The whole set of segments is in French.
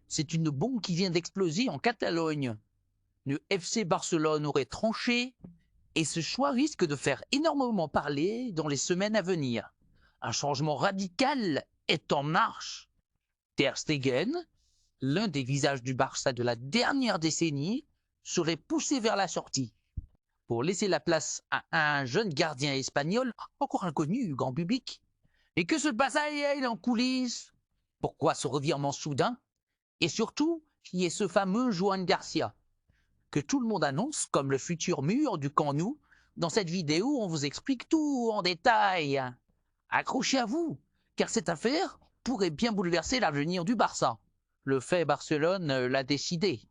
C'est une bombe qui vient d'exploser en Catalogne. Le FC Barcelone aurait tranché et ce choix risque de faire énormément parler dans les semaines à venir. Un changement radical est en marche. Ter Stegen, l'un des visages du Barça de la dernière décennie, serait poussé vers la sortie pour laisser la place à un jeune gardien espagnol encore inconnu grand public. Et que se passe-t-il en coulisses? Pourquoi ce revirement soudain? Et surtout, qui est ce fameux Joan Garcia, que tout le monde annonce comme le futur mur du Camp Nou? Dans cette vidéo, on vous explique tout en détail. Accrochez à vous, car cette affaire pourrait bien bouleverser l'avenir du Barça. Le fait Barcelone l'a décidé.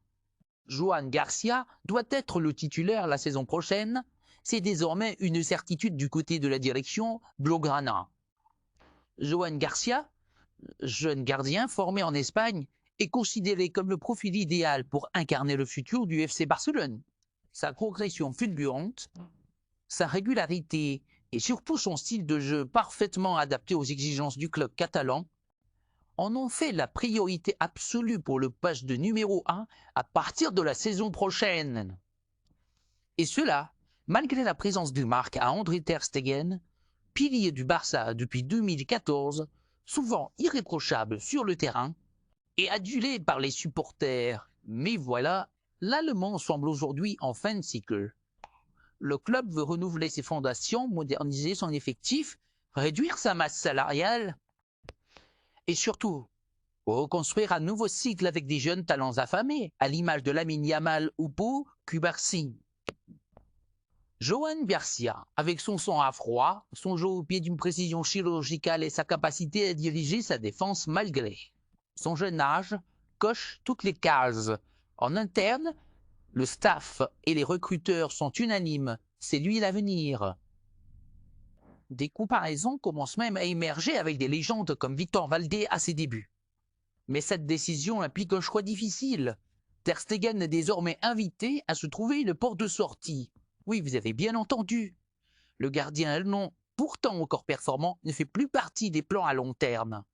Joan Garcia doit être le titulaire la saison prochaine. C'est désormais une certitude du côté de la direction blaugrana. Joan Garcia, jeune gardien formé en Espagne, est considéré comme le profil idéal pour incarner le futur du FC Barcelone. Sa progression fulgurante, sa régularité et surtout son style de jeu parfaitement adapté aux exigences du club catalan en ont fait la priorité absolue pour le poste de numéro 1 à partir de la saison prochaine. Et cela, malgré la présence de Marc-André Ter Stegen, pilier du Barça depuis 2014, souvent irréprochable sur le terrain et adulé par les supporters. Mais voilà, l'Allemand semble aujourd'hui en fin de cycle. Le club veut renouveler ses fondations, moderniser son effectif, réduire sa masse salariale et surtout reconstruire un nouveau cycle avec des jeunes talents affamés, à l'image de Lamine Yamal ou Pau Cubarsí. Joan Garcia, avec son sang à froid, son jeu au pied d'une précision chirurgicale et sa capacité à diriger sa défense malgré son jeune âge, coche toutes les cases. En interne, le staff et les recruteurs sont unanimes, c'est lui l'avenir. Des comparaisons commencent même à émerger avec des légendes comme Victor Valdé à ses débuts. Mais cette décision implique un choix difficile. Ter Stegen est désormais invité à se trouver une porte de sortie. Oui, vous avez bien entendu. Le gardien allemand, pourtant encore performant, ne fait plus partie des plans à long terme.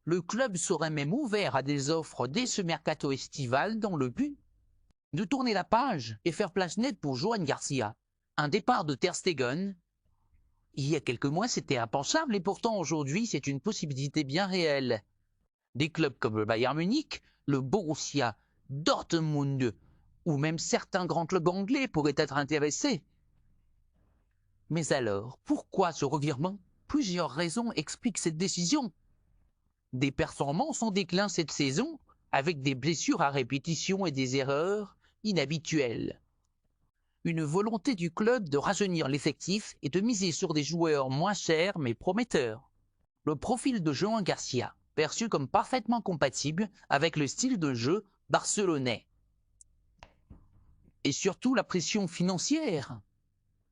Le club serait même ouvert à des offres dès ce mercato estival dans le but de tourner la page et faire place nette pour Joan Garcia. Un départ de Ter Stegen, il y a quelques mois c'était impensable et pourtant aujourd'hui c'est une possibilité bien réelle. Des clubs comme le Bayern Munich, le Borussia Dortmund ou même certains grands clubs anglais pourraient être intéressés. Mais alors, pourquoi ce revirement? Plusieurs raisons expliquent cette décision. Des performances en déclin cette saison, avec des blessures à répétition et des erreurs inhabituelles. Une volonté du club de rajeunir l'effectif et de miser sur des joueurs moins chers mais prometteurs. Le profil de Joan Garcia, perçu comme parfaitement compatible avec le style de jeu barcelonais. Et surtout la pression financière.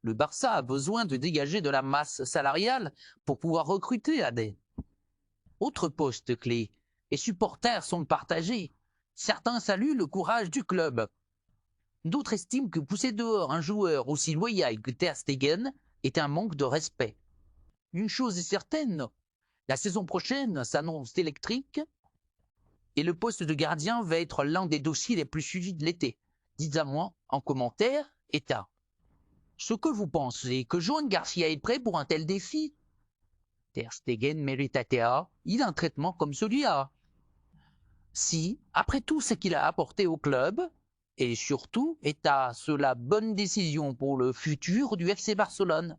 Le Barça a besoin de dégager de la masse salariale pour pouvoir recruter à des autres postes clés. Les supporters sont partagés. Certains saluent le courage du club. D'autres estiment que pousser dehors un joueur aussi loyal que Ter Stegen est un manque de respect. Une chose est certaine, la saison prochaine s'annonce électrique et le poste de gardien va être l'un des dossiers les plus suivis de l'été. Dites-moi en commentaire, état. Ce que vous pensez, que Joan Garcia est prêt pour un tel défi? Ter Stegen mérite-t-il il a un traitement comme celui-là? Si, après tout ce qu'il a apporté au club, et surtout, est-ce la bonne décision pour le futur du FC Barcelone?